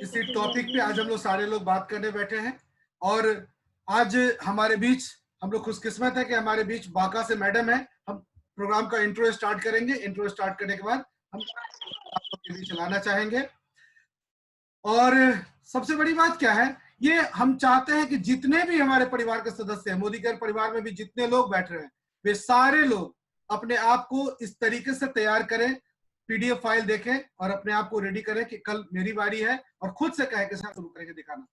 इसी टॉपिक पे आज हम लोग सारे लोग बात करने बैठे हैं। और आज हमारे बीच हम लोग खुशकिस्मत है कि हमारे बीच बांका से मैडम है। हम प्रोग्राम का इंट्रो स्टार्ट करेंगे। इंट्रो स्टार्ट करने के बाद हम आप लोग के बीच चलाना चाहेंगे। और सबसे बड़ी बात क्या है, ये हम चाहते हैं कि जितने भी हमारे परिवार के सदस्य हैं, मोदी केयर परिवार में भी जितने लोग बैठ रहे हैं, वे सारे लोग अपने आप को इस तरीके से तैयार करें, पीडीएफ फाइल देखें और अपने आप को रेडी करें कि कल मेरी बारी है, और खुद से कहे के साथ शुरू करेंगे दिखाना।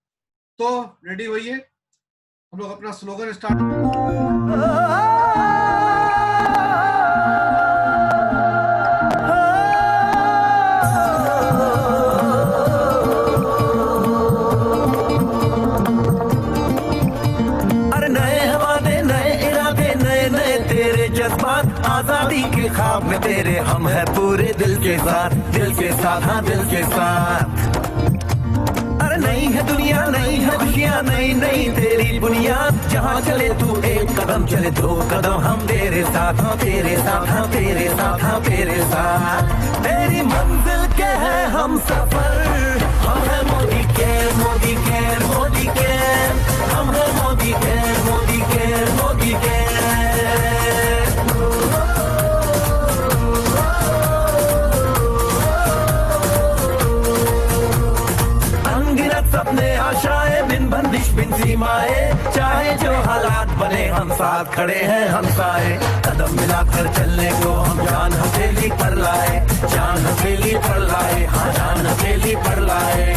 तो रेडी होइए, हम लोग अपना स्लोगन स्टार्ट। आजादी के ख्वाब में तेरे हम है पूरे दिल के साथ, हाँ दिल के साथ। अरे नहीं है दुनिया, नहीं है खुशियाँ, नहीं नहीं तेरी बुनियाद। जहाँ चले तू एक कदम, चले दो कदम, हम तेरे साथ, हाँ तेरे साथ, हाँ तेरे साथ, हाँ तेरे साथ। तेरी मंजिल के है हम सफर, हम है Modi care, Modi care, Modi care. हम है Modi care, Modi care, Modi care. सपने आशाएं बिन बंदिश बिन सीमाएं, चाहे जो हालात बने हम साथ खड़े हैं हम साए। कदम मिलाकर चलने को हम जान हथेली पर लाए, जान हथेली पर लाए, हाँ जान हथेली पर लाए।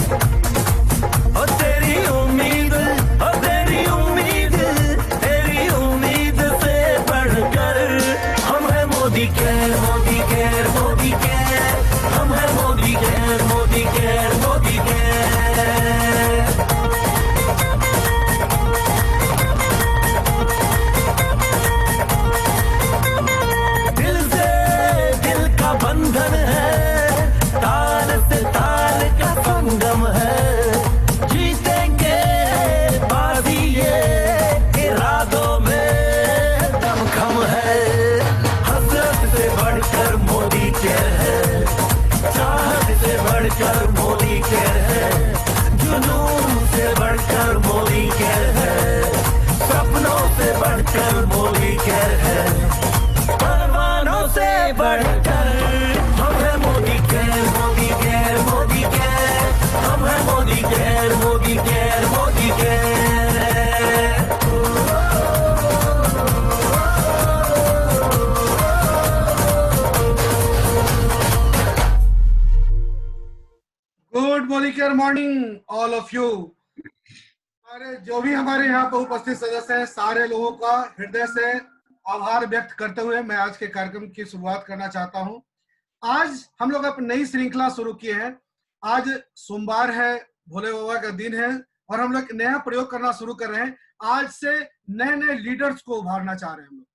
ओ तेरी उम्मीद, ओ तेरी उम्मीद, तेरी उम्मीद से बढ़कर हम है Modi care, Modi care, Modi care. हम है Modi care, Modi care, Modi care. बंधन है, ताल से ताल का संगम है। जीतेंगे बाजी ये इरादों में दमखम है। हसरत से बढ़कर मोदी केयर है, चाहत से बढ़कर मोदी केयर है, जुनून से बढ़कर मोदी केयर है, सपनों से बढ़कर मोदी केयर है, परवानों से बढ़कर हम है Modi care, Modi care, Modi care. हम है Modi care, Modi care, Modi care. Good Modi care morning all of you. सारे जो भी हमारे यहाँ पर उपस्थित सदस्य हैं, सारे लोगों का हृदय से आभार व्यक्त करते हुए मैं आज के कार्यक्रम की शुरुआत करना चाहता हूं। आज हम लोग अपनी नई श्रृंखला शुरू किए हैं। आज सोमवार है, भोले बाबा का दिन है, और हम लोग नया प्रयोग करना शुरू कर रहे हैं। आज से नए नए लीडर्स को उभारना चाह रहे हैं हम लोग।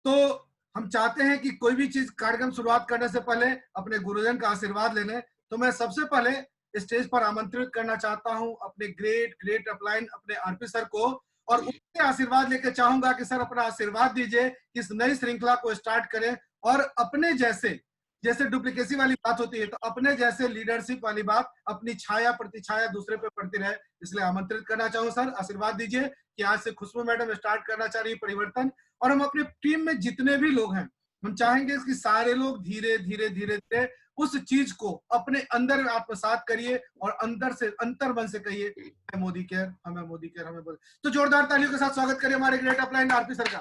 तो हम चाहते हैं कि कोई भी चीज कार्यक्रम शुरुआत करने से पहले अपने गुरुजन का आशीर्वाद लेने। तो मैं सबसे पहले स्टेज पर आमंत्रित करना चाहता हूं अपने ग्रेट ग्रेट अपलाइन अपने आरपी सर को, और उनसे आशीर्वाद लेकर चाहूंगा कि सर अपना आशीर्वाद दीजिए, इस नई श्रृंखला को स्टार्ट करें। और अपने जैसे डुप्लीकेसी वाली बात होती है, तो अपने जैसे लीडरशिप वाली बात, अपनी छाया प्रतिछाया दूसरे पे पड़ती रहे, इसलिए आमंत्रित करना चाहूँ सर, आशीर्वाद दीजिए कि आज से खुशबू मैडम स्टार्ट करना चाह रही है परिवर्तन। और हम अपनी टीम में जितने भी लोग हैं, हम चाहेंगे कि सारे लोग धीरे धीरे धीरे धीरे उस चीज को अपने अंदर आत्मसात करिए और अंदर से अंतर मन से कहिए मोदी केयर, हमें मोदी केयर, हमें मोदी। तो जोरदार तालियों के साथ स्वागत करिए हमारे ग्रेट अपलाइन आरपी सर का।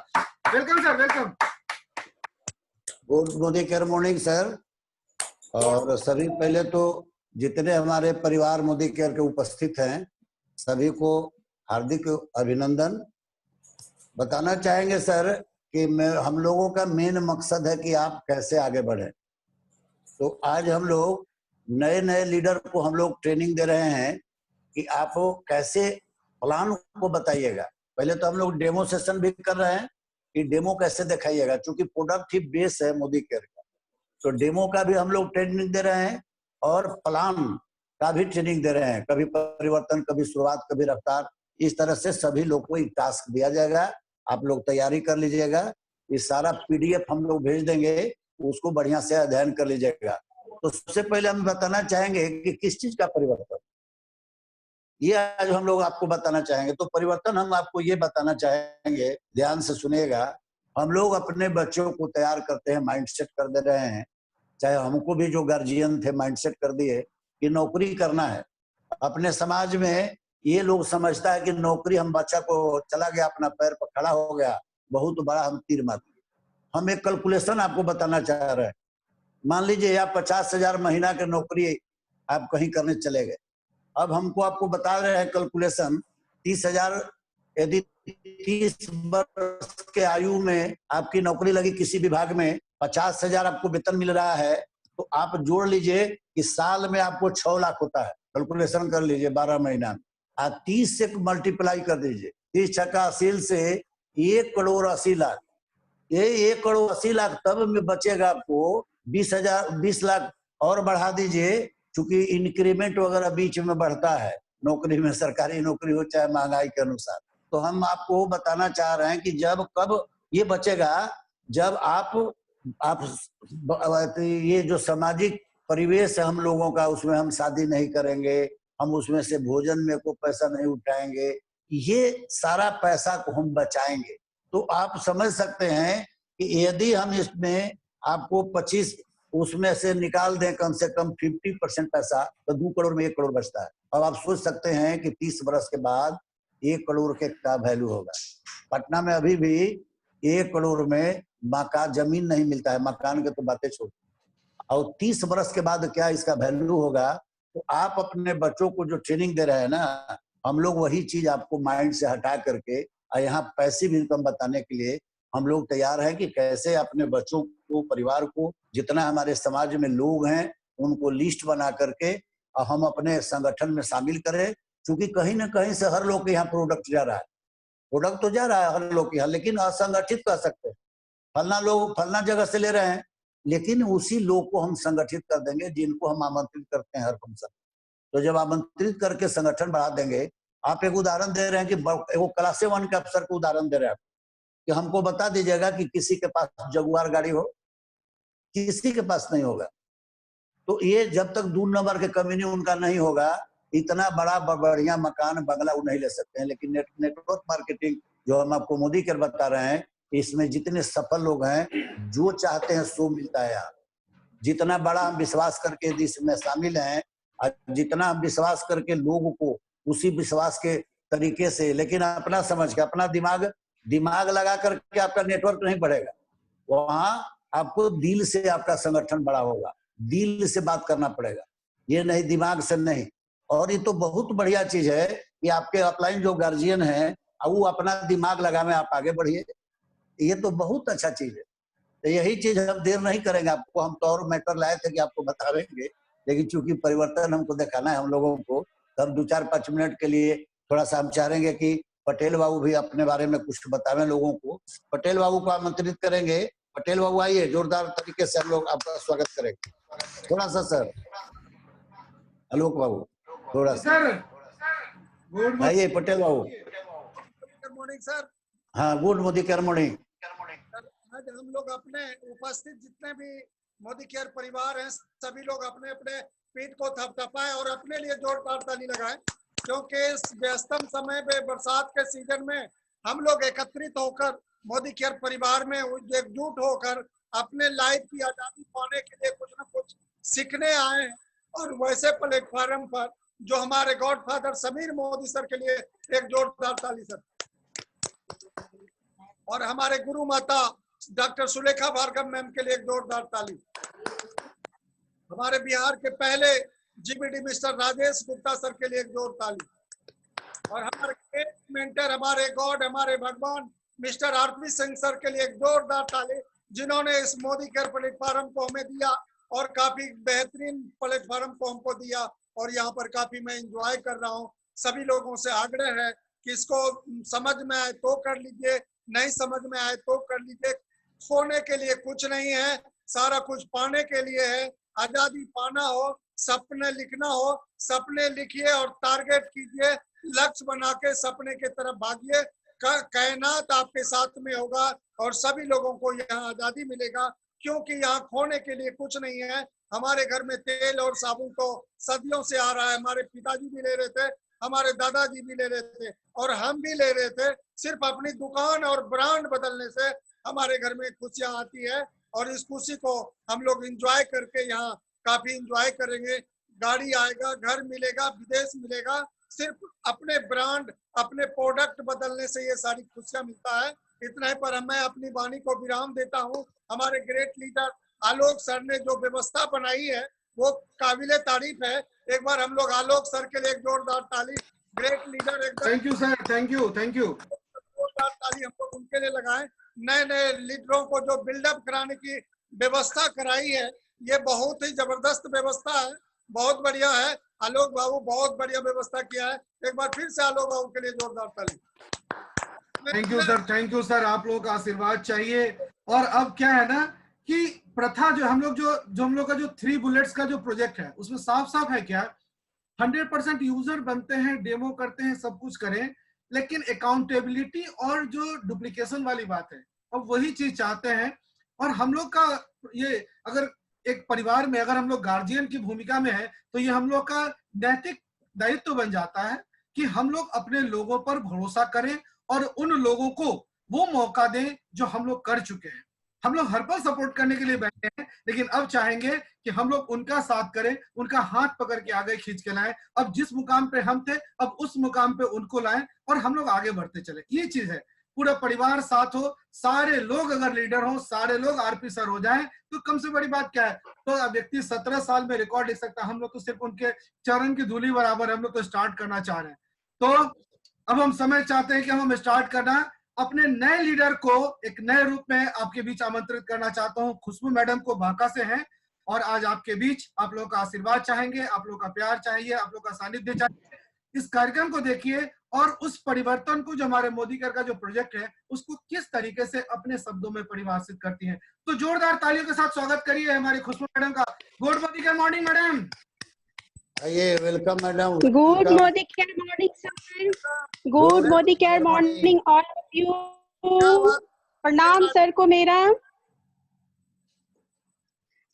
Welcome sir, welcome. Good Modi care morning sir. और सभी पहले तो जितने हमारे परिवार मोदी केयर के उपस्थित हैं सभी को हार्दिक अभिनंदन। बताना चाहेंगे सर कि हम लोगों का मेन मकसद है कि आप कैसे आगे बढ़े। तो आज हम लोग नए नए लीडर को हम लोग ट्रेनिंग दे रहे हैं कि आप कैसे प्लान को बताइएगा। पहले तो हम लोग डेमो सेशन भी कर रहे हैं कि डेमो कैसे दिखाइएगा, क्योंकि प्रोडक्ट ही बेस है मोदी केयर का। तो डेमो का भी हम लोग ट्रेनिंग दे रहे हैं और प्लान का भी ट्रेनिंग दे रहे हैं, कभी परिवर्तन, कभी शुरुआत, कभी रफ्तार। इस तरह से सभी लोग को एक टास्क दिया जाएगा, आप लोग तैयारी कर लीजिएगा। ये सारा पीडीएफ हम लोग भेज देंगे, उसको बढ़िया से अध्ययन कर लीजिएगा। तो सबसे पहले हम बताना चाहेंगे कि किस चीज का परिवर्तन, ये आज हम लोग आपको बताना चाहेंगे। तो परिवर्तन हम आपको ये बताना चाहेंगे, ध्यान से सुनिएगा। हम लोग अपने बच्चों को तैयार करते हैं, माइंडसेट कर दे रहे हैं, चाहे हमको भी जो गार्जियन थे माइंडसेट कर दिए कि नौकरी करना है। अपने समाज में ये लोग समझता है कि नौकरी, हम बच्चा को चला गया अपना पैर पर खड़ा हो गया, बहुत बड़ा हम तीर मार दिए। हम एक कैलकुलेशन आपको बताना चाह रहे हैं। मान लीजिए आप 50,000 महीना की नौकरी आप कहीं करने चले गए। अब हमको आपको बता रहे हैं कैलकुलेशन, 30,000 यदि 30 वर्ष के आयु में आपकी नौकरी लगी किसी विभाग में, 50,000 आपको वेतन मिल रहा है, तो आप जोड़ लीजिए कि साल में आपको 6 लाख होता है। कैलकुलेशन कर लीजिए 12 महीना में, आप 30 से मल्टीप्लाई कर दीजिए, 30 छक्का 80 से 1,80,00,000। ये 1,80,00,000 तब में बचेगा आपको 20 लाख और बढ़ा दीजिए, चूंकि इंक्रीमेंट वगैरह बीच में बढ़ता है नौकरी में, सरकारी नौकरी हो चाहे महंगाई के अनुसार। तो हम आपको बताना चाह रहे हैं कि जब कब ये बचेगा, जब आप ये जो सामाजिक परिवेश है हम लोगों का, उसमें हम शादी नहीं करेंगे, हम उसमें से भोजन में कोई पैसा नहीं उठाएंगे, ये सारा पैसा को हम बचाएंगे। तो आप समझ सकते हैं कि यदि हम इसमें आपको 25 उसमें से निकाल दें कम से कम 50% पैसा, तो 2 करोड़ में 1 करोड़ बचता है। अब आप सोच सकते हैं कि 30 वर्ष के बाद 1 करोड़ के क्या वैल्यू होगा। पटना में अभी भी 1 करोड़ में मकान, जमीन नहीं मिलता है, मकान के तो बातें छोड़, और 30 वर्ष के बाद क्या इसका वैल्यू होगा। तो आप अपने बच्चों को जो ट्रेनिंग दे रहे हैं ना, हम लोग वही चीज आपको माइंड से हटा करके यहाँ पैसिव इनकम बताने के लिए हम लोग तैयार हैं कि कैसे अपने बच्चों को, परिवार को, जितना हमारे समाज में लोग हैं उनको लिस्ट बना करके हम अपने संगठन में शामिल करें। क्योंकि कहीं ना कहीं से हर लोग के यहाँ प्रोडक्ट जा रहा है, प्रोडक्ट तो जा रहा है हर लोग के यहाँ, लेकिन असंगठित कर सकते हैं। फलना लोग फलना जगह से ले रहे हैं, लेकिन उसी लोग को हम संगठित कर देंगे जिनको हम आमंत्रित करते हैं हर फंक्शन। तो जब आमंत्रित करके संगठन बढ़ा देंगे, आप एक उदाहरण दे रहे हैं कि वो क्लास 1 के अफसर को उदाहरण दे रहे हैं कि हमको बता दीजिएगा कि किसी के पास जगुआर गाड़ी हो, किसी के पास नहीं होगा। तो ये जब तक 2 नंबर के कम्युनिटी उनका नहीं होगा, इतना बड़ा बढ़िया मकान बंगला वो नहीं ले सकते हैं। लेकिन नेटवर्क मार्केटिंग जो हम आपको मोदी कर बता रहे हैं, इसमें जितने सफल लोग हैं, जो चाहते हैं सो मिलता है यहाँ। जितना बड़ा हम विश्वास करके यदि इसमें शामिल हैं, जितना हम विश्वास करके लोगों को उसी विश्वास के तरीके से, लेकिन अपना समझ के, अपना दिमाग लगा करके आपका नेटवर्क नहीं बढ़ेगा। वहां आपको दिल से आपका संगठन बड़ा होगा, दिल से बात करना पड़ेगा, ये नहीं दिमाग से नहीं। और ये तो बहुत बढ़िया चीज है कि आपके अपलाइन जो गार्जियन हैं वो अपना दिमाग लगा में आप आगे बढ़िए, ये तो बहुत अच्छा चीज है। तो यही चीज हम देर नहीं करेंगे, आपको हम तो और मैटर लाए थे कि आपको बताएंगे, लेकिन चूंकि परिवर्तन हमको दिखाना है हम लोगों को, तब 2-4-5 मिनट के लिए थोड़ा सा हम चाहेंगे कि पटेल बाबू भी अपने बारे में कुछ बतावें लोगों को। पटेल बाबू को आमंत्रित करेंगे। पटेल बाबू आइए, जोरदार तरीके से हम लोग आपका स्वागत करेंगे। थोड़ा सा सर, आलोक बाबू थोड़ा सा आइए। पटेल बाबू, गुड मॉर्निंग सर। हाँ, गुड मोदी केयर मॉर्निंग। आज हम लोग अपने उपस्थित जितने भी मोदी केयर परिवार हैं, सभी लोग अपने अपने पीठ को थपथपाएं और अपने लिए जोरदार ताली लगाएं, क्योंकि इस व्यस्तम समय में, बरसात के सीजन में, हम लोग एकत्रित होकर मोदी केयर परिवार में एकजुट होकर अपने लाइफ की आजादी पाने के लिए कुछ न कुछ सीखने आए हैं। और वैसे प्लेटफॉर्म पर जो हमारे गॉडफादर समीर मोदी सर के लिए एक जोरदार ताली सर, और हमारे गुरु माता डॉक्टर सुलेखा भार्गव मैम के लिए एक जोरदार ताली, हमारे बिहार के पहले GBD mister Rajesh Gupta sir के लिए एक जोर ताली, और हमारे मेंटर, हमारे गॉड, हमारे भगवान मिस्टर आरपी सिंह सर के लिए एक जोरदार ताली, जिन्होंने इस मोदी केयर प्लेटफॉर्म को हमें दिया और काफी बेहतरीन प्लेटफॉर्म को हमको दिया, और यहाँ पर काफी मैं एंजॉय कर रहा हूँ। सभी लोगों से आग्रह है कि इसको समझ में आए तो कर लीजिए, नहीं समझ में आए तो कर लीजिए। खोने के लिए कुछ नहीं है, सारा कुछ पाने के लिए है। आजादी पाना हो, सपने लिखना हो, सपने लिखिए और टारगेट कीजिए, लक्ष्य बना के सपने की तरफ भागिए। कायनात आपके साथ में होगा और सभी लोगों को यहाँ आजादी मिलेगा, क्योंकि यहाँ खोने के लिए कुछ नहीं है। हमारे घर में तेल और साबुन तो सदियों से आ रहा है, हमारे पिताजी भी ले रहे थे, हमारे दादाजी भी ले रहे थे और हम भी ले रहे थे। सिर्फ अपनी दुकान और ब्रांड बदलने से हमारे घर में खुशियां आती है और इस खुशी को हम लोग एंजॉय करके यहाँ काफी एंजॉय करेंगे। गाड़ी आएगा, घर मिलेगा, विदेश मिलेगा। सिर्फ अपने ब्रांड, अपने प्रोडक्ट बदलने से ये सारी खुशियां मिलता है। इतना ही पर मैं अपनी वाणी को विराम देता हूँ। हमारे ग्रेट लीडर आलोक सर ने जो व्यवस्था बनाई है वो काबिले तारीफ है। एक बार हम लोग आलोक सर के लिए एक जोरदार ताली। ग्रेट लीडर एकदम। Thank you sir, thank you, thank you. जोरदार ताली हम लोग उनके लिए लगाएं। नए नए लीडरों को जो बिल्डअप कराने की व्यवस्था कराई है, ये बहुत ही जबरदस्त व्यवस्था है, बहुत बढ़िया है। आलोक बाबू बहुत बढ़िया व्यवस्था किया है। एक बार फिर से आलोक बाबू के लिए जोरदार ताली। Thank you sir, thank you sir. आप लोगों का आशीर्वाद चाहिए। और अब क्या है ना कि प्रथा जो हम लोग का जो 3 बुलेट्स का जो प्रोजेक्ट है, उसमें साफ साफ है क्या 100% यूजर बनते हैं, डेमो करते हैं, सब कुछ करें, लेकिन अकाउंटेबिलिटी और जो डुप्लीकेशन वाली बात है, अब वही चीज चाहते हैं। और हम लोग का ये, अगर एक परिवार में अगर हम लोग गार्जियन की भूमिका में है, तो ये हम लोग का नैतिक दायित्व बन जाता है कि हम लोग अपने लोगों पर भरोसा करें और उन लोगों को वो मौका दें जो हम लोग कर चुके हैं। हम लोग हर पल सपोर्ट करने के लिए बैठे हैं, लेकिन अब चाहेंगे कि हम लोग उनका साथ करें, उनका हाथ पकड़ के आगे खींच के लाएं। अब जिस मुकाम पे हम थे, अब उस मुकाम पे उनको लाएं और हम लोग आगे बढ़ते चले। ये चीज है, पूरा परिवार साथ हो, सारे लोग अगर लीडर हो, सारे लोग आरपी सर हो जाएं, तो कम से बड़ी बात क्या है। तो व्यक्ति 17 साल में रिकॉर्ड लिख सकता है, हम लोग तो सिर्फ उनके चरण की धूली बराबर हम लोग तो स्टार्ट करना चाह रहे हैं। तो अब हम समय चाहते हैं कि हम स्टार्ट करना। अपने नए लीडर को एक नए रूप में आपके बीच आमंत्रित करना चाहता हूं। खुशबू मैडम को बांका से हैं और आज आपके बीच आप लोगों का आशीर्वाद चाहेंगे, आप लोगों का प्यार चाहिए, आप लोगों का सानिध्य चाहिए। इस कार्यक्रम को देखिए और उस परिवर्तन को जो हमारे मोदी कर का जो प्रोजेक्ट है, उसको किस तरीके से अपने शब्दों में परिभाषित करती हैं। तो जोरदार तालियों के साथ स्वागत करिए हमारी खुशबू मैडम का। Good morning madam. आइए, welcome madam. Good morning, care morning, sir. Good morning, care morning, all of you. प्रणाम सर को मेरा।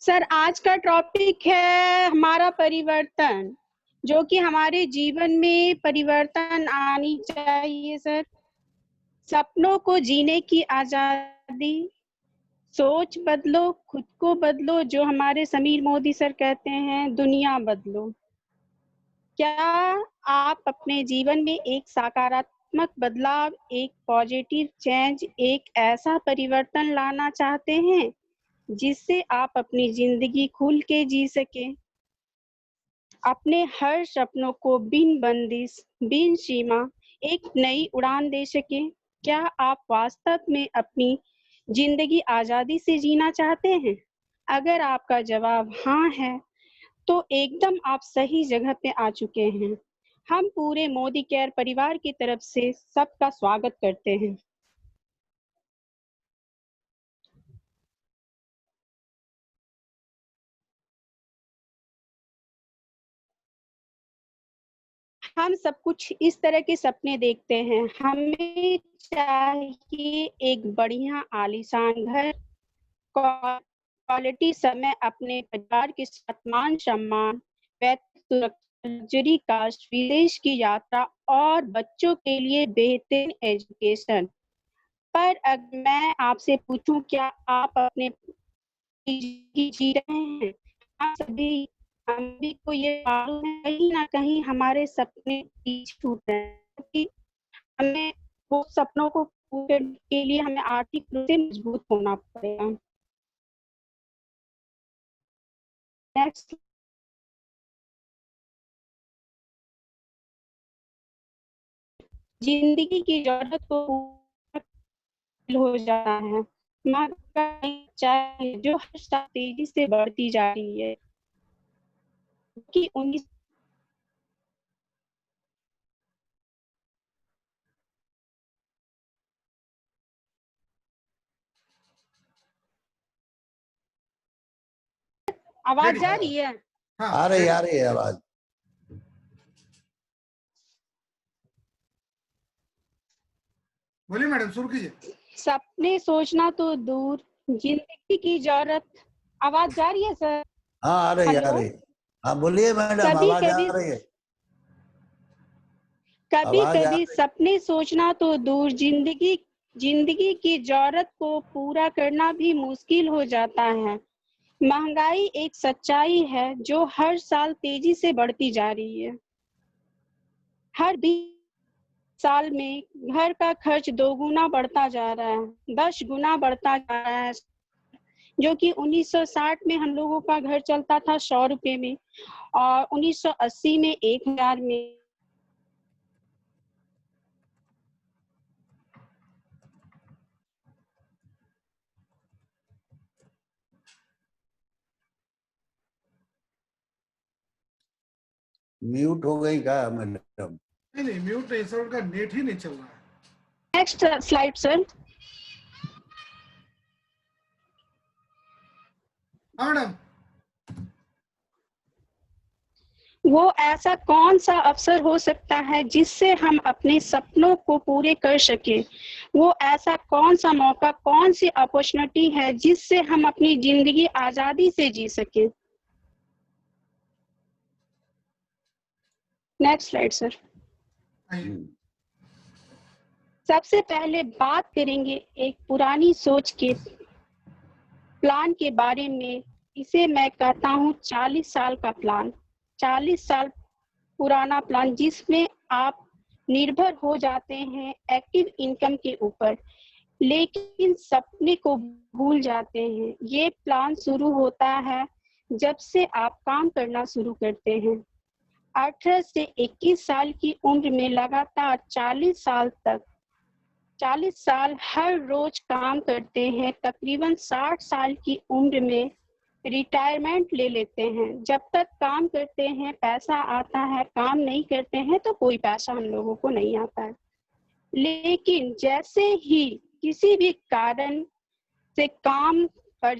सर आज का टॉपिक है हमारा परिवर्तन, जो कि हमारे जीवन में परिवर्तन आनी चाहिए सर। सपनों को जीने की आजादी, सोच बदलो, खुद को बदलो, जो हमारे समीर मोदी सर कहते हैं दुनिया बदलो। क्या आप अपने जीवन में एक सकारात्मक बदलाव, एक पॉजिटिव चेंज, एक ऐसा परिवर्तन लाना चाहते हैं जिससे आप अपनी जिंदगी खुल के जी सके, अपने हर सपनों को बिन बंदिश, बिन सीमा एक नई उड़ान दे सके? क्या आप वास्तव में अपनी जिंदगी आजादी से जीना चाहते हैं? अगर आपका जवाब हाँ है, तो एकदम आप सही जगह पे आ चुके हैं। हम पूरे मोदी केयर परिवार की तरफ से सबका स्वागत करते हैं। हम सब कुछ इस तरह के सपने देखते हैं। हमें चाहिए एक बढ़िया आलीशान घर, क्वालिटी समय अपने परिवार के साथ, मान सम्मान, लग्जरी कार्स, विदेश की यात्रा और बच्चों के लिए बेहतरीन एजुकेशन। पर अगर मैं आपसे पूछूं, क्या आप अपने जी रहे हैं? हम भी को ये मालूम है कहीं ना कहीं हमारे सपने पीछे छूट रहे हैं, क्योंकि हमें वो सपनों को पूरे करने के लिए हमें आर्थिक रूप से मजबूत होना पड़ेगा। नेक्स्ट, जिंदगी की जरूरत को हो जाता है, चाहे जो हर साल तेजी से बढ़ती जा रही है कि उन्हीं आवाज जा रही है? हाँ, आ रही है आवाज। बोलिए मैडम, शुरू कीजिए। सपने सोचना तो दूर, जिंदगी की जरूरत। आवाज जा रही है सर? हाँ आ रही आ हेलो। रही। हाँ बोलिए मैडम, कभी आवाज आ कभी रही है। कभी आवाज आ कभी रही। सपने सोचना तो दूर, जिंदगी जिंदगी की जरूरत को पूरा करना भी मुश्किल हो जाता है। महंगाई एक सच्चाई है जो हर साल तेजी से बढ़ती जा रही है। हर 20 साल में घर का खर्च 2 गुना बढ़ता जा रहा है, 10 गुना बढ़ता जा रहा है। जो कि 1960 में हम लोगों का घर चलता था 100 रुपए में, और 1980 में 1000 में। म्यूट हो गई क्या मैडम? नहीं म्यूट नहीं सर, उनका नेट ही नहीं चल रहा है। Next slide sir. हाँ मैडम। वो ऐसा कौन सा अवसर हो सकता है जिससे हम अपने सपनों को पूरे कर सके? वो ऐसा कौन सा मौका, कौन सी अपॉर्चुनिटी है जिससे हम अपनी जिंदगी आजादी से जी सके? Next slide sir. सबसे पहले बात करेंगे एक पुरानी सोच के प्लान के बारे में। इसे मैं कहता हूँ 40 साल का प्लान। 40 साल पुराना प्लान जिसमें आप निर्भर हो जाते हैं एक्टिव इनकम के ऊपर, लेकिन सपने को भूल जाते हैं। ये प्लान शुरू होता है जब से आप काम करना शुरू करते हैं। 18 से 21 साल की उम्र में लगातार 40 साल तक, 40 साल हर रोज काम करते हैं। तकरीबन 60 साल की उम्र में रिटायरमेंट ले लेते हैं। जब तक काम करते हैं पैसा आता है, काम नहीं करते हैं तो कोई पैसा हम लोगों को नहीं आता है। लेकिन जैसे ही किसी भी कारण से काम पर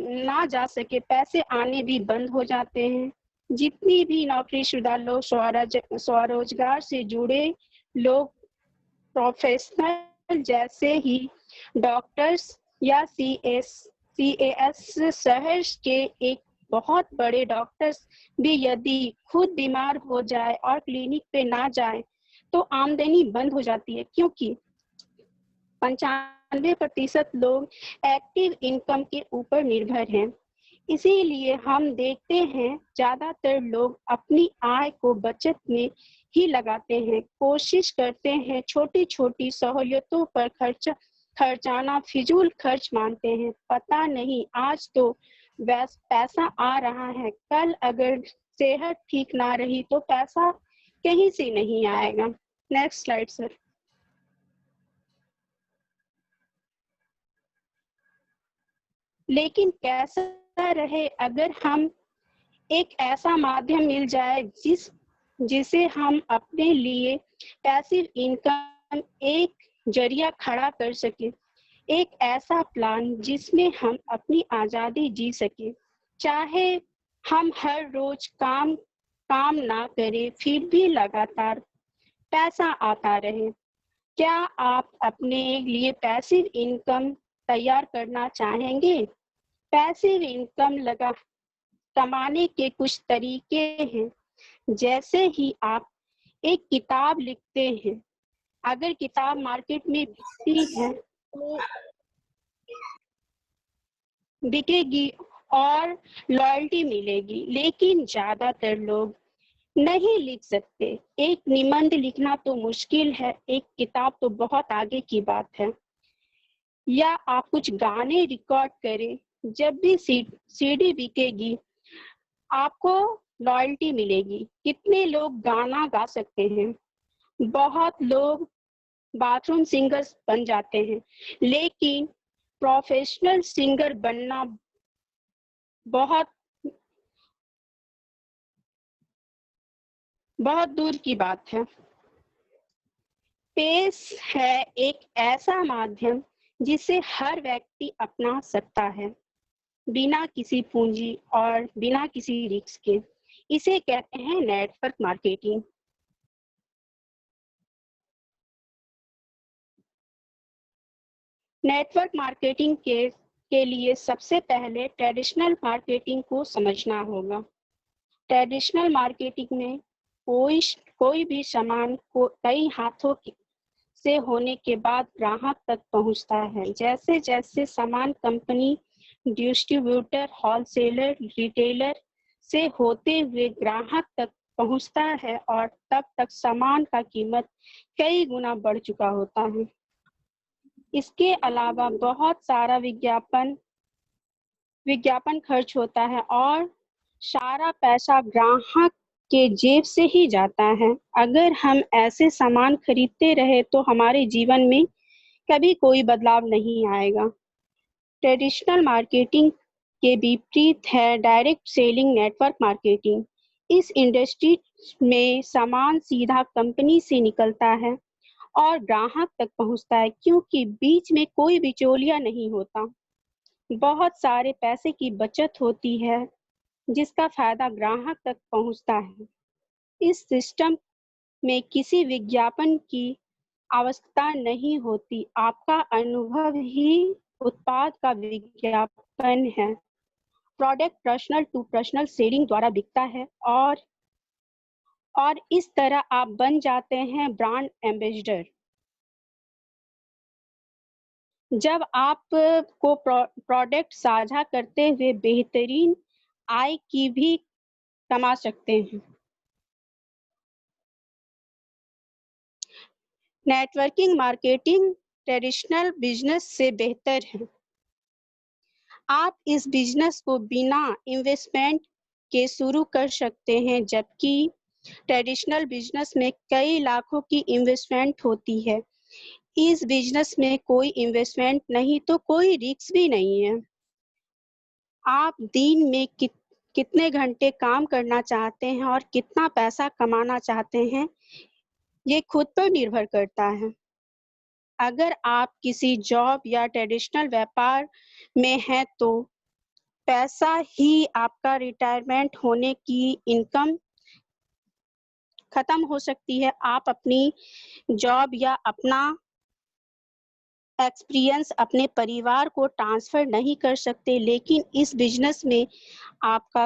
ना जा सके, पैसे आने भी बंद हो जाते हैं। जितनी भी नौकरीशुदा लोग, स्वरोजगार से जुड़े लोग, प्रोफेशनल जैसे ही डॉक्टर्स या CAS शहर के एक बहुत बड़े डॉक्टर्स भी यदि खुद बीमार हो जाए और क्लिनिक पे ना जाए तो आमदनी बंद हो जाती है, क्योंकि 95% लोग एक्टिव इनकम के ऊपर निर्भर हैं। इसीलिए हम देखते हैं ज्यादातर लोग अपनी आय को बचत में ही लगाते हैं। कोशिश करते हैं छोटी छोटी सहूलियतों पर खर्चाना फिजूल खर्च मानते हैं। पता नहीं आज तो पैसा आ रहा है, कल अगर सेहत ठीक ना रही तो पैसा कहीं से नहीं आएगा। Next slide sir. लेकिन कैसा रहे अगर हम एक ऐसा माध्यम मिल जाए जिसे हम अपने लिए पैसिव इनकम एक जरिया खड़ा कर सके। एक ऐसा प्लान जिसमें हम अपनी आजादी जी सके, चाहे हम हर रोज काम ना करें फिर भी लगातार पैसा आता रहे। क्या आप अपने लिए पैसिव इनकम तैयार करना चाहेंगे? पैसिव इनकम कमाने के कुछ तरीके हैं। जैसे ही आप एक किताब लिखते हैं, अगर किताब मार्केट में बिकती है तो बिकेगी और लॉयल्टी मिलेगी, लेकिन ज्यादातर लोग नहीं लिख सकते। एक निबंध लिखना तो मुश्किल है, एक किताब तो बहुत आगे की बात है। या आप कुछ गाने रिकॉर्ड करें, जब भी सीडी बिकेगी आपको लॉयल्टी मिलेगी। कितने लोग गाना गा सकते हैं? बहुत लोग बाथरूम सिंगर्स बन जाते हैं, लेकिन प्रोफेशनल सिंगर बनना बहुत बहुत दूर की बात है। पेस है एक ऐसा माध्यम जिसे हर व्यक्ति अपना सकता है, बिना किसी पूंजी और बिना किसी रिस्क के। इसे कहते हैं नेटवर्क मार्केटिंग। नेटवर्क मार्केटिंग के के लिए सबसे पहले ट्रेडिशनल मार्केटिंग को समझना होगा। ट्रेडिशनल मार्केटिंग में कोई भी सामान को कई हाथों से होने के बाद ग्राहक तक पहुंचता है। जैसे जैसे सामान कंपनी, डिस्ट्रीब्यूटर, होलसेलर, रिटेलर से होते हुए ग्राहक तक पहुंचता है और तब तक सामान का कीमत कई गुना बढ़ चुका होता है। इसके अलावा बहुत सारा विज्ञापन खर्च होता है और सारा पैसा ग्राहक के जेब से ही जाता है। अगर हम ऐसे सामान खरीदते रहे तो हमारे जीवन में कभी कोई बदलाव नहीं आएगा। ट्रेडिशनल मार्केटिंग के विपरीत है डायरेक्ट सेलिंग नेटवर्क मार्केटिंग। इस इंडस्ट्री में सामान सीधा कंपनी से निकलता है और ग्राहक तक पहुंचता है, क्योंकि बीच में कोई बिचौलिया नहीं होता। बहुत सारे पैसे की बचत होती है जिसका फायदा ग्राहक तक पहुंचता है। इस सिस्टम में किसी विज्ञापन की आवश्यकता नहीं होती। आपका अनुभव ही उत्पाद का विज्ञापन है। Product personal to personal selling द्वारा बिकता है और इस तरह आप बन जाते हैं ब्रांड एम्बेसडर। जब आप को प्रोडक्ट साझा करते हुए बेहतरीन आय की भी कमा सकते हैं। नेटवर्किंग मार्केटिंग ट्रेडिशनल बिजनेस से बेहतर है। आप इस बिजनेस को बिना इन्वेस्टमेंट के शुरू कर सकते हैं, जबकि ट्रेडिशनल बिजनेस में कई लाखों की इन्वेस्टमेंट होती है। इस बिजनेस में कोई इन्वेस्टमेंट नहीं तो कोई रिस्क भी नहीं है। आप दिन में कितने घंटे काम करना चाहते हैं और कितना पैसा कमाना चाहते हैं, ये खुद पर निर्भर करता है। अगर आप किसी जॉब या ट्रेडिशनल व्यापार में हैं तो पैसा ही आपका रिटायरमेंट होने की इनकम खत्म हो सकती है। आप अपनी जॉब या अपना एक्सपीरियंस अपने परिवार को ट्रांसफर नहीं कर सकते, लेकिन इस बिजनेस में आप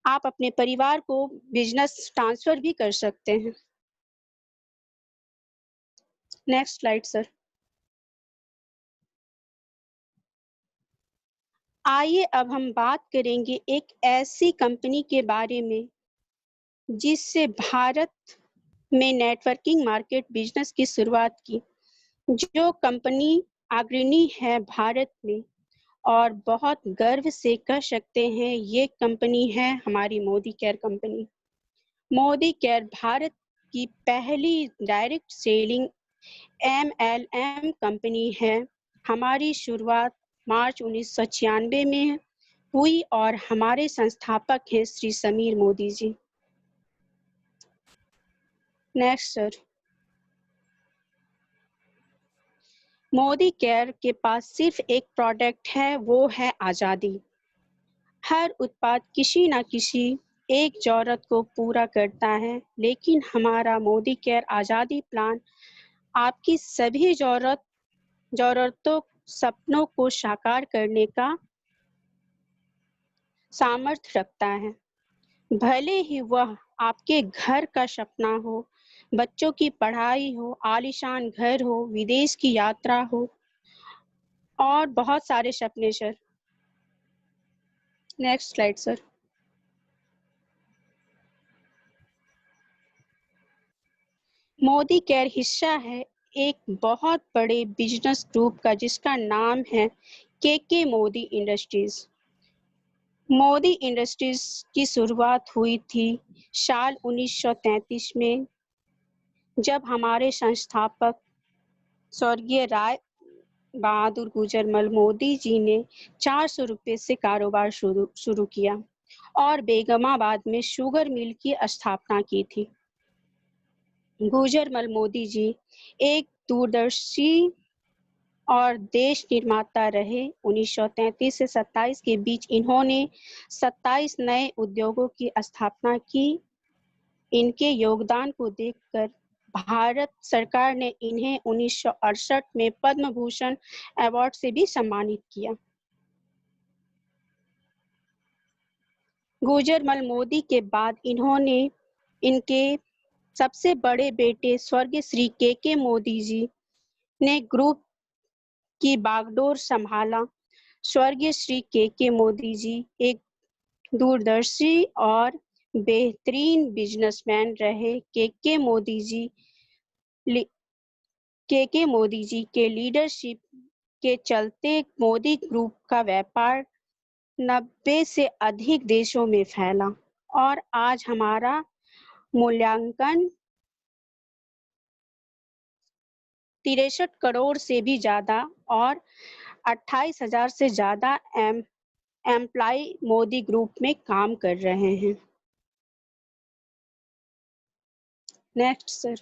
अपने परिवार को बिजनेस ट्रांसफर भी कर सकते हैं। Next slide sir. आइए अब हम बात करेंगे एक ऐसी कंपनी के बारे में जिससे भारत में नेटवर्किंग मार्केट बिजनेस की शुरुआत की। जो कंपनी अग्रणी है भारत में और बहुत गर्व से कह सकते हैं ये कंपनी है हमारी Modi care company. Modi care Bharat की पहली डायरेक्ट सेलिंग MLM कंपनी है। हमारी शुरुआत मार्च 1996 में हुई और हमारे संस्थापक हैं Shri Sameer Modi ji. Next sir. Modicare के पास सिर्फ एक प्रोडक्ट है, वो है आज़ादी। हर उत्पाद किसी न किसी एक जरूरत को पूरा करता है, लेकिन हमारा मोदी केयर आज़ादी प्लान आपकी सभी जरूरतों, सपनों को साकार करने का सामर्थ्य रखता है। भले ही वह आपके घर का सपना हो, बच्चों की पढ़ाई हो, आलीशान घर हो, विदेश की यात्रा हो और बहुत सारे सपने sir. Next slide sir. Modi care हिस्सा है एक बहुत बड़े बिजनेस ग्रुप का जिसका नाम है के मोदी इंडस्ट्रीज। मोदी इंडस्ट्रीज की शुरुआत हुई थी साल 1933 में, जब हमारे संस्थापक स्वर्गीय राय बहादुर गुजरमल मोदी जी ने 400 रुपये से कारोबार शुरू किया और बेगमाबाद में शुगर मिल की स्थापना की थी। गुजरमल मोदी जी एक दूरदर्शी और देश निर्माता रहे। 1933 से 27 के बीच इन्होंने 27 नए उद्योगों की स्थापना की। इनके योगदान को देखकर भारत सरकार ने इन्हें 1968 में पद्म भूषण अवार्ड से भी सम्मानित किया। गुजरमल मोदी के बाद इनके सबसे बड़े बेटे स्वर्गीय श्री के मोदी जी ने ग्रुप की बागडोर संभाला। स्वर्गीय श्री के मोदी जी एक दूरदर्शी और बेहतरीन बिजनेसमैन रहे। के मोदी जी के लीडरशिप के चलते मोदी ग्रुप का व्यापार 90 से अधिक देशों में फैला और आज हमारा मूल्यांकन 63 करोड़ से भी ज्यादा और 28,000 से ज्यादा एम्प्लॉय मोदी ग्रुप में काम कर रहे हैं। Next sir.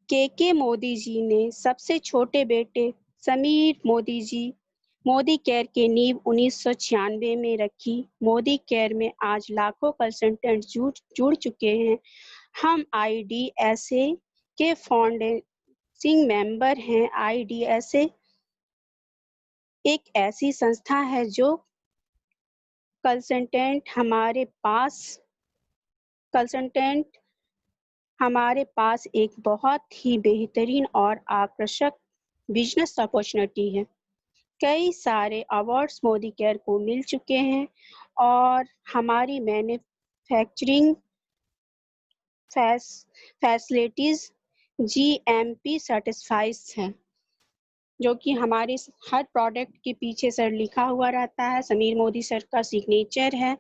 के मोदी जी ने सबसे छोटे बेटे समीर मोदी जी मोदी केयर की नींव 1996 में रखी। मोदी केयर में आज लाखों कंसल्टेंट जुड़ चुके हैं। हम IDSA के फाउंडिंग मेंबर हैं। IDSA एक ऐसी संस्था है जो कंसल्टेंट हमारे पास एक बहुत ही बेहतरीन और आकर्षक बिजनेस अपॉर्चुनिटी है। कई सारे अवार्ड्स मोदी केयर को मिल चुके हैं और हमारी मैन्युफैक्चरिंग फैसिलिटीज GMP सर्टिफाइड हैं, जो कि हमारे हर प्रोडक्ट के पीछे सर लिखा हुआ रहता है। समीर मोदी सर का सिग्नेचर है।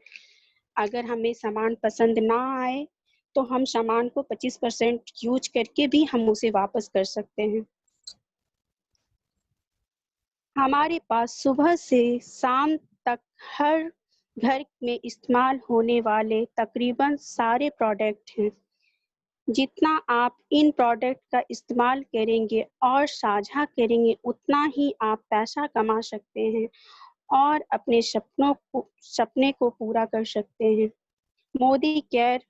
अगर हमें सामान पसंद ना आए तो हम सामान को 25% यूज करके भी हम उसे वापस कर सकते हैं। हमारे पास सुबह से शाम तक हर घर में इस्तेमाल होने वाले तकरीबन सारे प्रोडक्ट हैं। जितना आप इन प्रोडक्ट का इस्तेमाल करेंगे और साझा करेंगे उतना ही आप पैसा कमा सकते हैं और अपने सपने को पूरा कर सकते हैं। मोदी केयर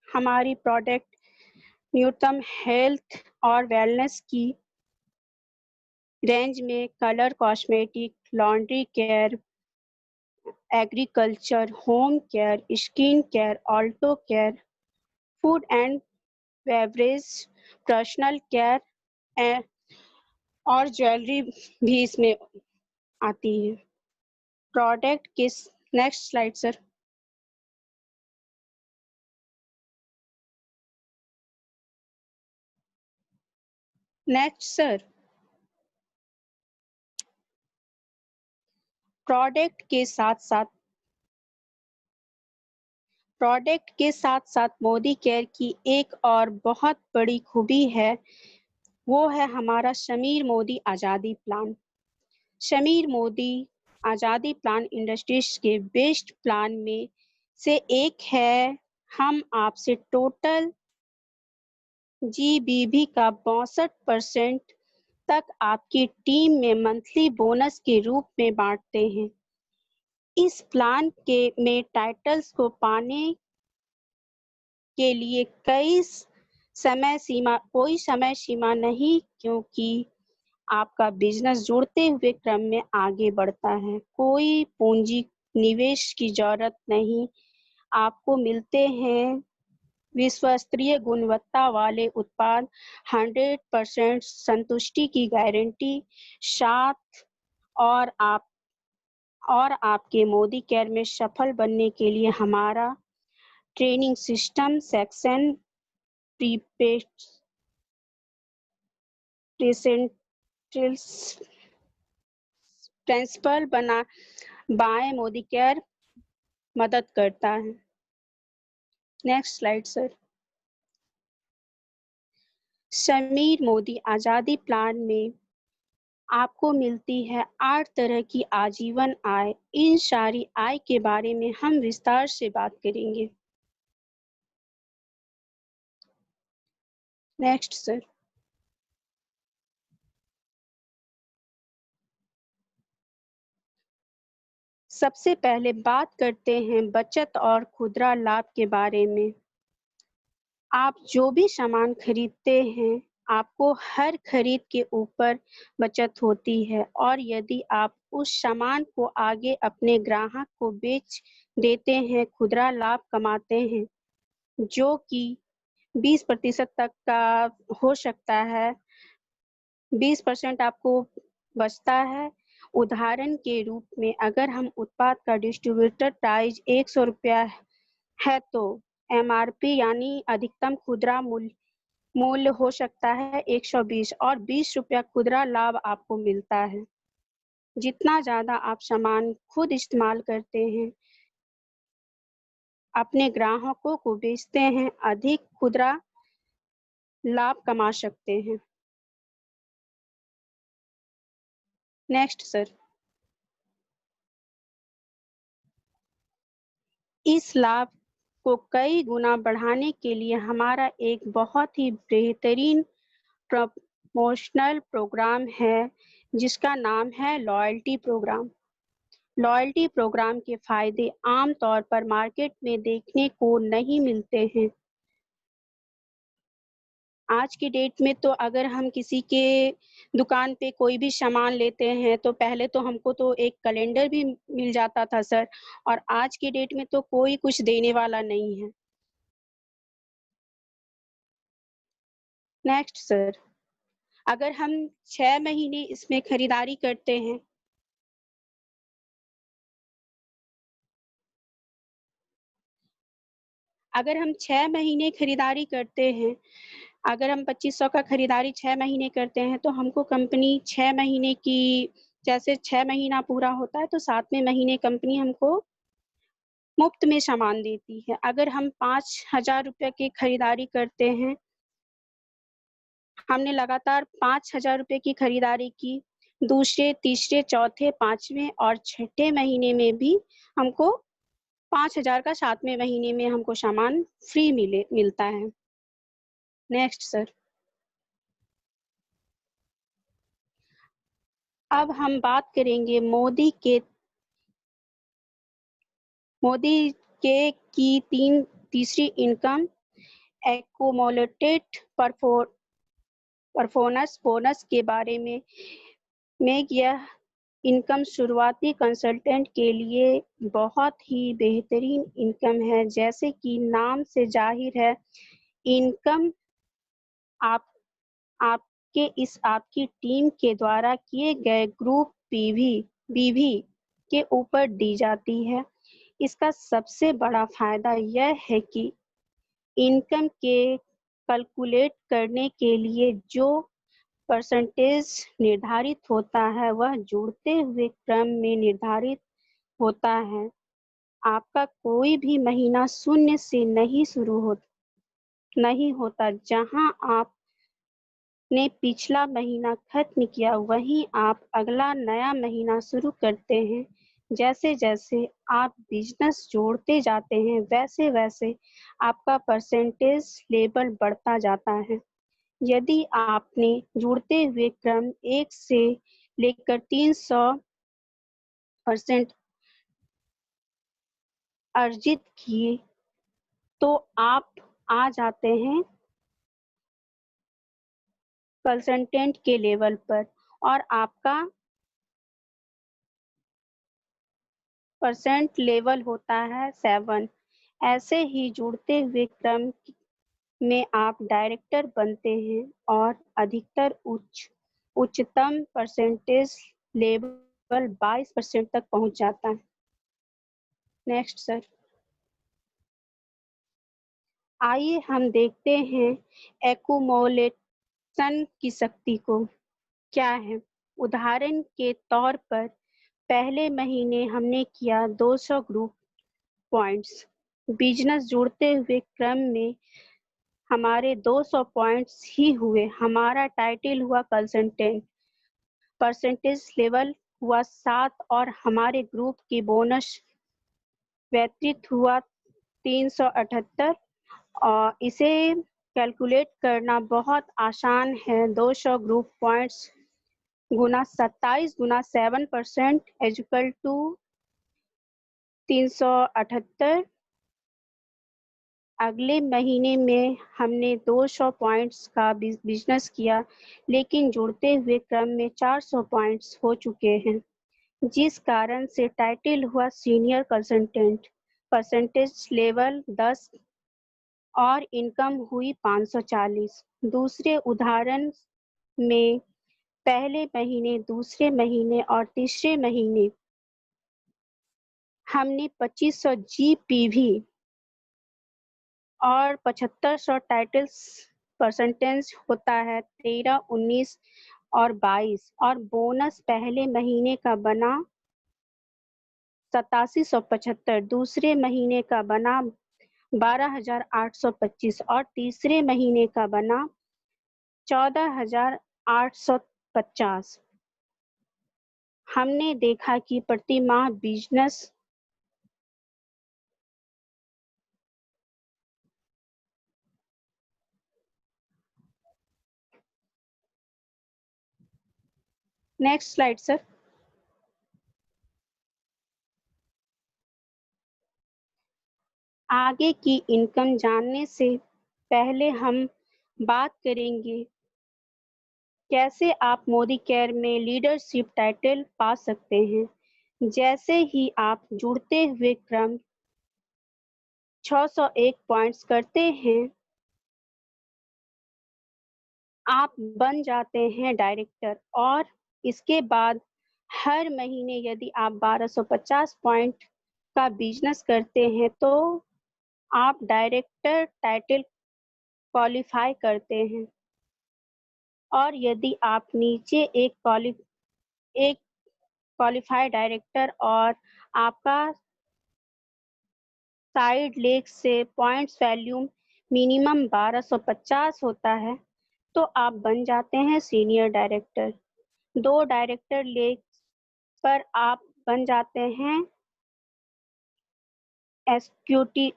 हमारी प्रोडक्ट न्यूनतम हेल्थ और वेलनेस की रेंज में colour cosmetic, laundry care, agriculture, home care, skin care, Alto care, food and beverage, personal care और ज्वेलरी भी इसमें आती है। प्रोडक्ट के next slide sir. Next sir. Product के साथ साथ मोदी केयर की एक और बहुत बड़ी खूबी है, वो है हमारा समीर मोदी आज़ादी प्लान। समीर मोदी आज़ादी प्लान इंडस्ट्रीज के बेस्ट प्लान में से एक है। हम आपसे टोटल GBV का 62% तक आपकी टीम में मंथली बोनस के रूप में बांटते हैं। इस प्लान में टाइटल्स को पाने के लिए कोई समय सीमा नहीं, क्योंकि आपका बिजनेस जुड़ते हुए क्रम में आगे बढ़ता है। कोई पूंजी निवेश की जरूरत नहीं। आपको मिलते हैं विश्वस्तरीय गुणवत्ता वाले उत्पाद, 100% संतुष्टि की गारंटी साथ और आपके मोदी केयर में सफल बनने के लिए हमारा ट्रेनिंग सिस्टम सेक्शन प्रिंसिपल बाएं मोदी केयर मदद करता है। Next slide sir. Sameer Modi आज़ादी प्लान में आपको मिलती है 8 तरह की आजीवन आय। इन सारी आय के बारे में हम विस्तार से बात करेंगे। Next sir. सबसे पहले बात करते हैं बचत और खुदरा लाभ के बारे में। आप जो भी सामान खरीदते हैं आपको हर खरीद के ऊपर बचत होती है और यदि आप उस सामान को आगे अपने ग्राहक को बेच देते हैं खुदरा लाभ कमाते हैं जो कि 20% तक का हो सकता है। 20% आपको बचता है। उदाहरण के रूप में अगर हम उत्पाद का डिस्ट्रीब्यूटर प्राइस 100 रुपया है तो एमआरपी यानी अधिकतम खुदरा मूल्य हो सकता है 120 और 20 रुपया खुदरा लाभ आपको मिलता है। जितना ज्यादा आप सामान खुद इस्तेमाल करते हैं अपने ग्राहकों को बेचते हैं अधिक खुदरा लाभ कमा सकते हैं। Next sir. इस लाभ को कई गुना बढ़ाने के लिए हमारा एक बहुत ही बेहतरीन प्रमोशनल प्रोग्राम है जिसका नाम है लॉयल्टी प्रोग्राम। लॉयल्टी प्रोग्राम के फायदे आमतौर पर मार्केट में देखने को नहीं मिलते हैं। आज की डेट में तो अगर हम किसी के दुकान पे कोई भी सामान लेते हैं तो पहले तो हमको तो एक कैलेंडर भी मिल जाता था सर और आज की डेट में तो कोई कुछ देने वाला नहीं है। Next sir. अगर हम 6 महीने इसमें खरीदारी करते हैं अगर हम 6 महीने खरीदारी करते हैं अगर हम 2500 का खरीदारी 6 महीने करते हैं तो हमको कंपनी 6 महीने की जैसे 6 महीना पूरा होता है तो 7वें महीने कंपनी हमको मुफ्त में सामान देती है। अगर हम 5,000 रुपये की खरीदारी करते हैं हमने लगातार 5,000 रुपये की खरीदारी की दूसरे तीसरे चौथे पांचवें और छठे महीने में भी हमको 5,000 का 7वें महीने में हमको सामान फ्री मिलता है। Next sir. अब हम बात करेंगे मोदी के की तीसरी इनकम एक्युमुलेटेड परफॉर्मेंस बोनस के बारे में यह इनकम शुरुआती कंसल्टेंट के लिए बहुत ही बेहतरीन इनकम है। जैसे कि नाम से जाहिर है इनकम आपकी टीम के द्वारा किए गए ग्रुप बीवी के ऊपर दी जाती है। इसका सबसे बड़ा फायदा यह है कि इनकम के कैलकुलेट करने के लिए जो परसेंटेज निर्धारित होता है वह जुड़ते हुए क्रम में निर्धारित होता है। आपका कोई भी महीना शून्य से नहीं होता। जहां आपने पिछला महीना खत्म किया वहीं आप अगला नया महीना शुरू करते हैं। जैसे जैसे आप बिजनेस जोड़ते जाते हैं वैसे वैसे आपका परसेंटेज लेवल बढ़ता जाता है। यदि आपने जुड़ते हुए क्रम 1 से लेकर 300% अर्जित किए तो आप आ जाते हैं कंसल्टेंट के लेवल पर और आपका परसेंट लेवल होता है 7। ऐसे ही जुड़ते हुए क्रम में आप डायरेक्टर बनते हैं और अधिकतर उच्चतम परसेंटेज लेवल 22% तक पहुंच जाता है। Next sir. आइए हम देखते हैं एक्युमुलेशन की शक्ति को क्या है। उदाहरण के तौर पर पहले महीने हमने किया 200 ग्रुप पॉइंट्स। बिजनेस जुड़ते हुए क्रम में हमारे 200 पॉइंट्स ही हुए। हमारा टाइटल हुआ कंसल्टेंट, परसेंटेज लेवल हुआ 7 और हमारे ग्रुप की बोनस व्यतीत हुआ 378 और इसे कैलकुलेट करना बहुत आसान है। 200 ग्रुप पॉइंट्स गुना 27 गुना 7% इक्वल टू 378 अगले महीने में हमने 200 पॉइंट्स का बिजनेस किया, लेकिन जुड़ते हुए क्रम में 400 पॉइंट्स हो चुके हैं, जिस कारण से टाइटल हुआ सीनियर कंसल्टेंट, परसेंटेज लेवल 10 और इनकम हुई 540। दूसरे उदाहरण में पहले महीने, दूसरे महीने और तीसरे महीने हमने 2500 GPV और 7500 टाइटल्स, परसेंटेज होता है 13, 19 और 22, और बोनस पहले महीने का बना 8775, दूसरे महीने का बना 12,825 और तीसरे महीने का बना 14,850। हमने देखा कि प्रति माह बिजनेस नेक्स्ट स्लाइड सर। आगे की इनकम जानने से पहले हम बात करेंगे कैसे आप मोदी केयर में लीडरशिप टाइटल पा सकते हैं। जैसे ही आप जुड़ते हुए क्रम 601 पॉइंट्स करते हैं, आप बन जाते हैं डायरेक्टर, और इसके बाद हर महीने यदि आप 1250 पॉइंट का बिजनेस करते हैं तो आप डायरेक्टर टाइटल क्वालिफाई करते हैं। और यदि आप नीचे एक क्वालिफाइड डायरेक्टर और आपका साइड लेग से पॉइंट्स वैल्यू मिनिमम 1250 होता है तो आप बन जाते हैं सीनियर डायरेक्टर। 2 डायरेक्टर लेग पर आप बन जाते हैं executive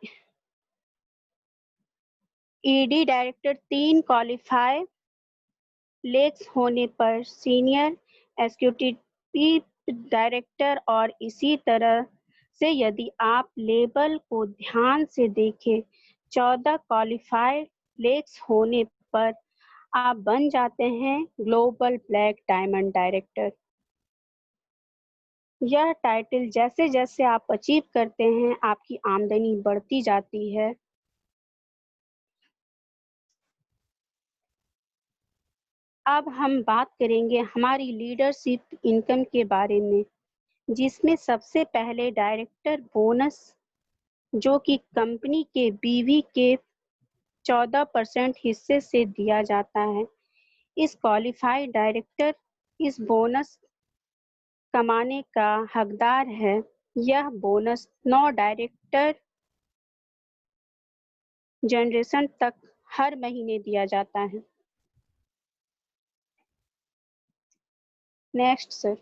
ED director. 3 qualify legs होने पर सीनियर एग्जीक्यूटिव डायरेक्टर, और इसी तरह से यदि आप लेबल को ध्यान से देखें 14 क्वालिफाइड लेग्स होने पर आप बन जाते हैं ग्लोबल ब्लैक डायमंड डायरेक्टर। यह टाइटल जैसे जैसे आप अचीव करते हैं आपकी आमदनी बढ़ती जाती है। अब हम बात करेंगे हमारी लीडरशिप इनकम के बारे में, जिसमें सबसे पहले डायरेक्टर बोनस, जो कि कंपनी के बीवी के 14% हिस्से से दिया जाता है। इस क्वालिफाइड डायरेक्टर इस बोनस कमाने का हकदार है। यह बोनस 9 डायरेक्टर जनरेशन तक हर महीने दिया जाता है। Next sir.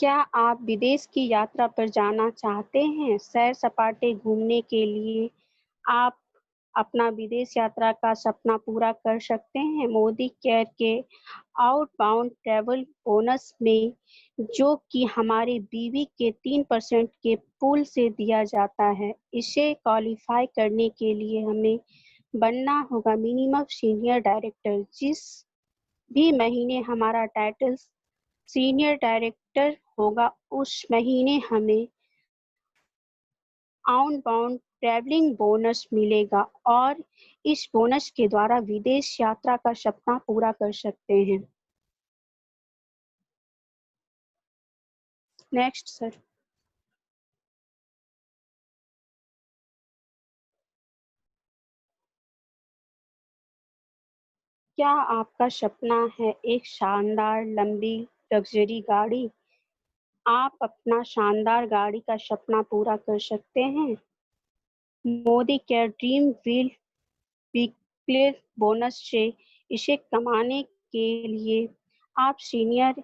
क्या आप विदेश की यात्रा पर जाना चाहते हैं? सैर सपाटे घूमने के लिए आप अपना विदेश यात्रा का सपना पूरा कर सकते हैं। मोदी केयर के आउटबाउंड ट्रैवल बोनस में, जो कि हमारे बीवी के 3% के पूल से दिया जाता है, इसे क्वालिफाई करने के लिए हमें बनना होगा मिनिमम सीनियर डायरेक्टर। जिस भी महीने हमारा टाइटल सीनियर डायरेक्टर होगा उस महीने हमें आउटबाउंड ट्रैवलिंग बोनस मिलेगा, और इस बोनस के द्वारा विदेश यात्रा का सपना पूरा कर सकते हैं। Next sir. क्या आपका सपना है एक शानदार लंबी लग्जरी गाड़ी? आप अपना शानदार गाड़ी का सपना पूरा कर सकते हैं। Modi care dream wheel weekly bonus से इसे कमाने के लिए आप सीनियर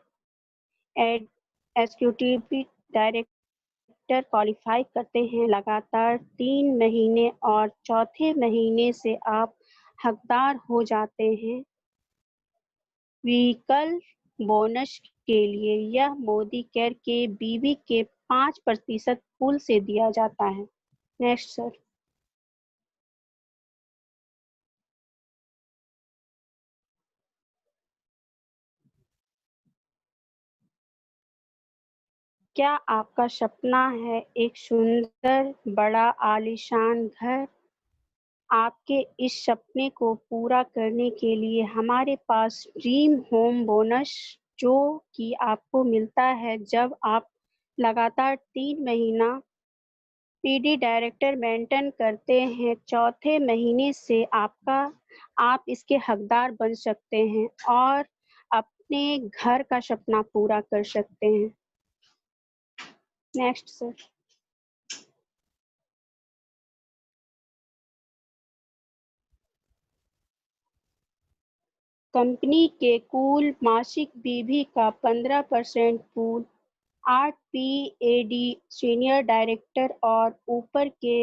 एग्जीक्यूटिव डायरेक्टर क्वालिफाई करते हैं। लगातार 3 महीने और चौथे महीने से आप हकदार हो जाते हैं व्हीकल बोनस के लिए यह मोदी केयर के बीवी के 5% पूल से दिया जाता है। Next sir. क्या आपका सपना है एक सुंदर बड़ा आलीशान घर? आपके इस सपने को पूरा करने के लिए हमारे पास ड्रीम होम बोनस जो कि आपको मिलता है जब आप लगातार 3 महीना पीडी डायरेक्टर मेंटेन करते हैं। चौथे महीने से आप इसके हकदार बन सकते हैं और अपने घर का सपना पूरा कर सकते हैं। Next sir. कंपनी के कुल मासिक बीवी का 15% पूल 8 PAD सीनियर डायरेक्टर और ऊपर के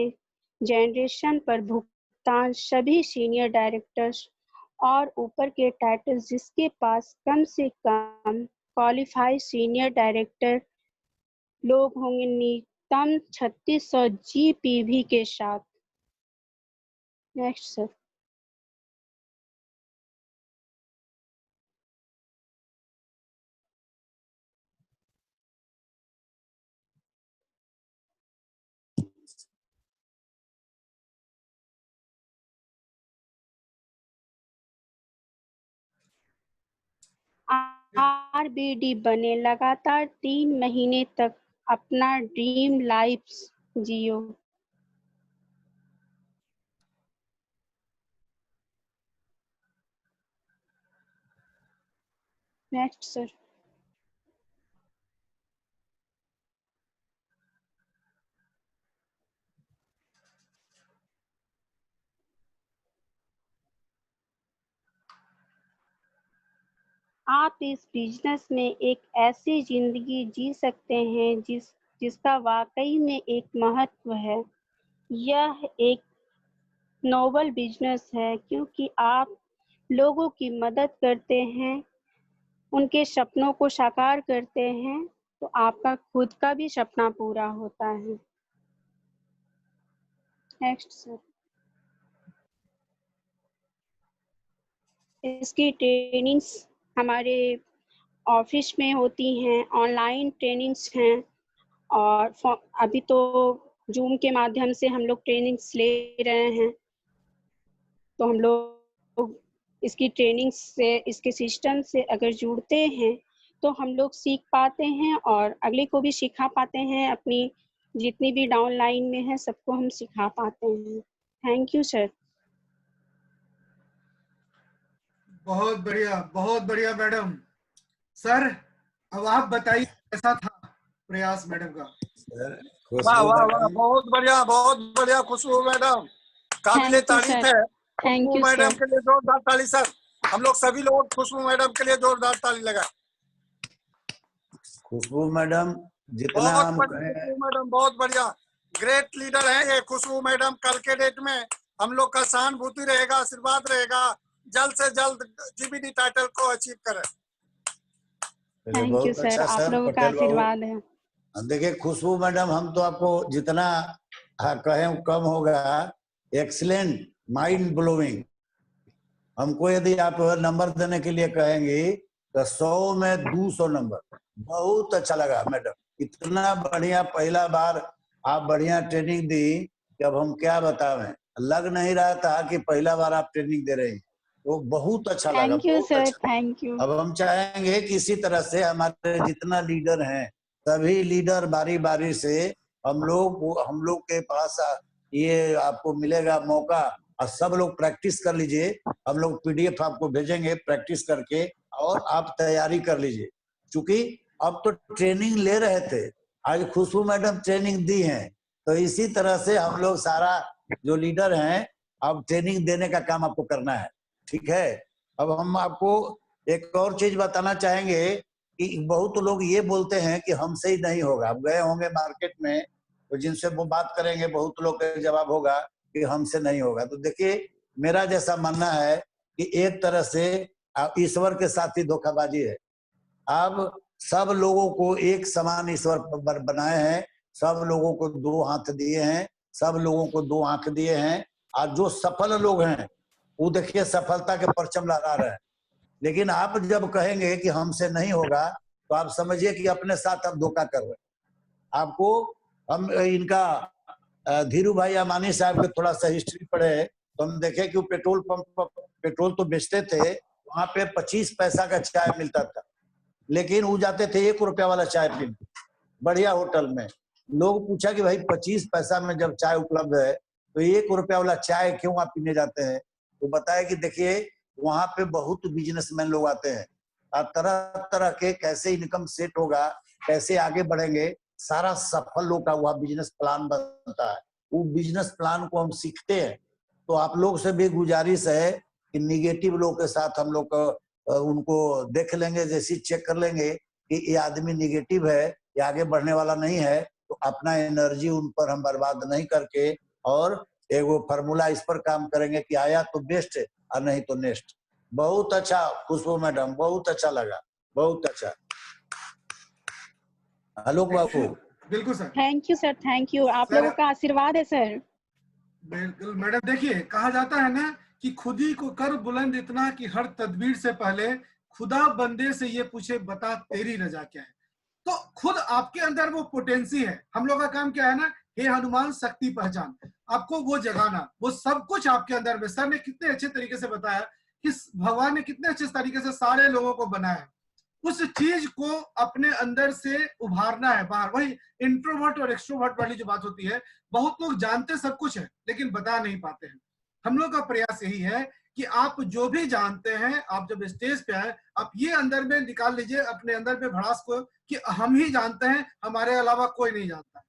जनरेशन पर भुगतान सभी सीनियर डायरेक्टर्स और ऊपर के टाइटल जिसके पास कम से कम क्वालिफाइड सीनियर डायरेक्टर लोग होंगे न्यूनतम 3600 GPV के साथ। Next sir. RBD बने लगातार 3 महीने तक अपना ड्रीम लाइफ जियो। Next sir. आप इस बिजनेस में एक ऐसी जिंदगी जी सकते हैं जिसका वाकई में एक महत्व है। यह एक नोबल बिजनेस है क्योंकि आप लोगों की मदद करते हैं, उनके सपनों को साकार करते हैं, तो आपका खुद का भी सपना पूरा होता है। Next sir. इसकी ट्रेनिंग्स हमारे ऑफिस में होती हैं, ऑनलाइन ट्रेनिंग्स हैं और अभी तो जूम के माध्यम से हम लोग ट्रेनिंग्स ले रहे हैं। तो हम लोग इसकी ट्रेनिंग से, इसके सिस्टम से अगर जुड़ते हैं तो हम लोग सीख पाते हैं और अगले को भी सिखा पाते हैं। अपनी जितनी भी डाउन लाइन में है सबको हम सिखा पाते हैं। Thank you sir. बहुत बढ़िया मैडम। सर अब आप बताइए कैसा था प्रयास मैडम का? वाह वाह वाह, बहुत बढ़िया खुशबू मैडम, काबिले तारीफ है। खुशबू मैडम के लिए जोरदार ताली सर। हम लोग सभी लोग खुशबू मैडम के लिए जोरदार ताली लगाएं। खुशबू मैडम जितना हम कहें, खुशबू मैडम बहुत बढ़िया, ग्रेट लीडर है ये खुशबू मैडम। कल के डेट में हम लोग का सहानुभूति रहेगा, आशीर्वाद रहेगा, जल्द से जल्द जीबीडी टाइटल को अचीव करें। थैंक यू सर, आप लोगों का आशीर्वाद है। देखिए खुशबू मैडम, हम तो आपको जितना कहें कम होगा। Excellent, mind blowing. हमको यदि आप नंबर देने के लिए कहेंगे तो 100 में 200 नंबर। बहुत अच्छा लगा मैडम, इतना बढ़िया पहला बार आप बढ़िया ट्रेनिंग दी कि अब हम क्या बतावें। लग नहीं रहा था कि पहला बार आप ट्रेनिंग दे रहे हैं, तो बहुत अच्छा लगा। Thank you sir, thank you. अब हम चाहेंगे कि इसी तरह से हमारे जितना लीडर हैं सभी लीडर बारी बारी से हम लोग के पास ये आपको मिलेगा मौका और सब लोग प्रैक्टिस कर लीजिए। हम लोग PDF आपको भेजेंगे प्रैक्टिस करके और आप तैयारी कर लीजिए। क्योंकि अब तो ट्रेनिंग ले रहे थे, आज खुशबू मैडम ट्रेनिंग दी हैं, तो इसी तरह से हम लोग सारा जो लीडर हैं अब ट्रेनिंग देने का काम आपको करना है। ठीक है। अब हम आपको एक और चीज बताना चाहेंगे कि बहुत लोग ये बोलते हैं कि हमसे ही नहीं होगा। आप गए होंगे मार्केट में तो जिनसे वो बात करेंगे बहुत लोग का जवाब होगा कि हमसे नहीं होगा। तो देखिए मेरा जैसा मानना है कि एक तरह से ईश्वर के साथ ही धोखाबाजी है। आप सब लोगों को एक समान ईश्वर बनाए हैं, सब लोगों को 2 हाथ दिए हैं, सब लोगों को 2 आंख दिए हैं। और जो सफल लोग हैं वो देखिए सफलता के परचम लहरा रहे हैं। लेकिन आप जब कहेंगे कि हमसे नहीं होगा तो आप समझिए कि अपने साथ आप धोखा कर रहे हैं। आपको हम इनका धीरू भाई अमानी साहब के थोड़ा सा हिस्ट्री पढ़े तो हम देखे कि वो पेट्रोल पंप पर पेट्रोल तो बेचते थे, वहां पे 25 पैसा का चाय मिलता था, लेकिन वो जाते थे 1 रुपया वाला चाय पीने बढ़िया होटल में। लोग पूछा कि भाई 25 पैसा में जब चाय उपलब्ध है तो 1 रुपया वाला चाय क्यों आप पीने जाते हैं? तो बताया कि देखिए वहां पे बहुत बिजनेसमैन लोग आते हैं और तरह तरह के कैसे इनकम सेट होगा, कैसे आगे बढ़ेंगे, सारा सफल लोग का वह बिजनेस प्लान बनता है। वो बिजनेस प्लान को हम सीखते हैं। तो आप लोग से भी गुजारिश है कि निगेटिव लोग के साथ हम लोग उनको देख लेंगे, जैसे चेक कर लेंगे कि ये आदमी निगेटिव है, ये आगे बढ़ने वाला नहीं है, तो अपना एनर्जी उन पर हम बर्बाद नहीं करके और एगो फार्मूला इस पर काम करेंगे कि आया तो बेस्ट है और नहीं तो नेक्स्ट। बहुत अच्छा खुशबू मैडम, बहुत अच्छा लगा, बहुत अच्छा। आलोक बाबू। बिल्कुल sir, thank you sir, thank you, आप सर, लोगों का आशीर्वाद है सर। बिल्कुल मैडम, देखिए कहा जाता है ना कि खुद ही को कर बुलंद इतना कि हर तदबीर से पहले खुदा बंदे से ये पूछे बता तेरी रजा क्या है। तो खुद आपके अंदर वो पोटेंसी है। हम लोग का काम क्या है ना, हे हनुमान शक्ति पहचान, आपको वो जगाना, वो सब कुछ आपके अंदर में। सर ने कितने अच्छे तरीके से बताया कि भगवान ने कितने अच्छे तरीके से सारे लोगों को बनाया। उस चीज को अपने अंदर से उभारना है बाहर। वही इंट्रोवर्ट और एक्सट्रोवर्ट वाली जो बात होती है, बहुत लोग जानते सब कुछ है लेकिन बता नहीं पाते हैं। हम लोग का प्रयास यही है कि आप जो भी जानते हैं, आप जब स्टेज पे आए, आप ये अंदर में निकाल लीजिए अपने अंदर में भड़ास को कि हम ही जानते हैं, हमारे अलावा कोई नहीं जानता।